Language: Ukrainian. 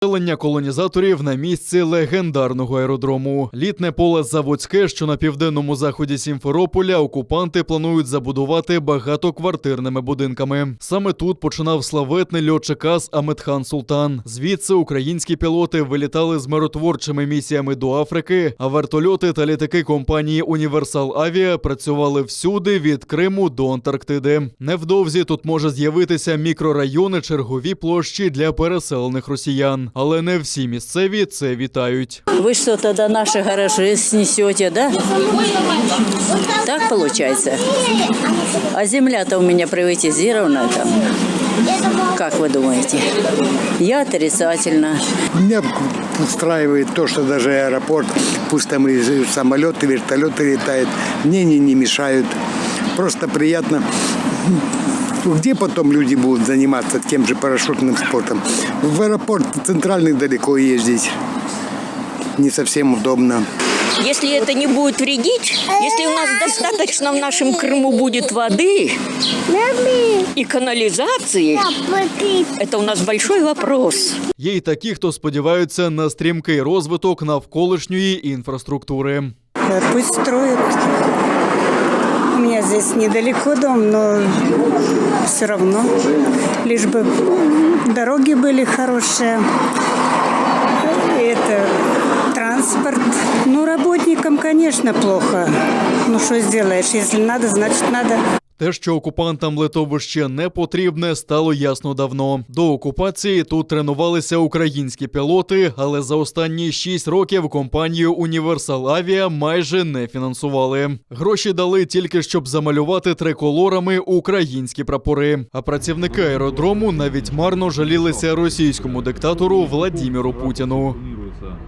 Селення колонізаторів на місці легендарного аеродрому. Літне поле Заводське, що на південному заході Сімферополя, окупанти планують забудувати багатоквартирними будинками. Саме тут починав славетний льотчик АС Аметхан Султан. Звідси українські пілоти вилітали з миротворчими місіями до Африки, а вертольоти та літаки компанії «Універсал Авіа» працювали всюди від Криму до Антарктиди. Невдовзі тут може з'явитися мікрорайони, чергові площі для переселених росіян. Але не всі місцеві це вітають. Вы что тогда наши гаражи снесете, да? Так получается? А земля-то у меня приватизирована там. Как вы думаете? Я отрицательно. Меня устраивает то, что даже аэропорт, пусть там и самолеты, вертолеты летают, мне не мешают. Просто приятно. Где потом люди будут заниматься тем же парашютным спортом? В аэропорт центральный далеко ездить. Не совсем удобно. Если это не будет вредить, если у нас достаточно в нашем Крыму будет воды и канализации, это у нас большой вопрос. Є й такі, хто сподіваються на стрімкий розвиток навколишньої інфраструктури. Пусть строят. У меня здесь недалеко дом, но все равно. Лишь бы дороги были хорошие. Это транспорт. Ну, работникам, конечно, плохо. Ну, что сделаешь? Если надо, значит надо. Те, що окупантам литовище не потрібне, стало ясно давно. До окупації тут тренувалися українські пілоти, але за останні 6 років компанію «Універсал Авіа» майже не фінансували. Гроші дали тільки, щоб замалювати триколорами українські прапори. А працівники аеродрому навіть марно жалілися російському диктатору Владіміру Путіну.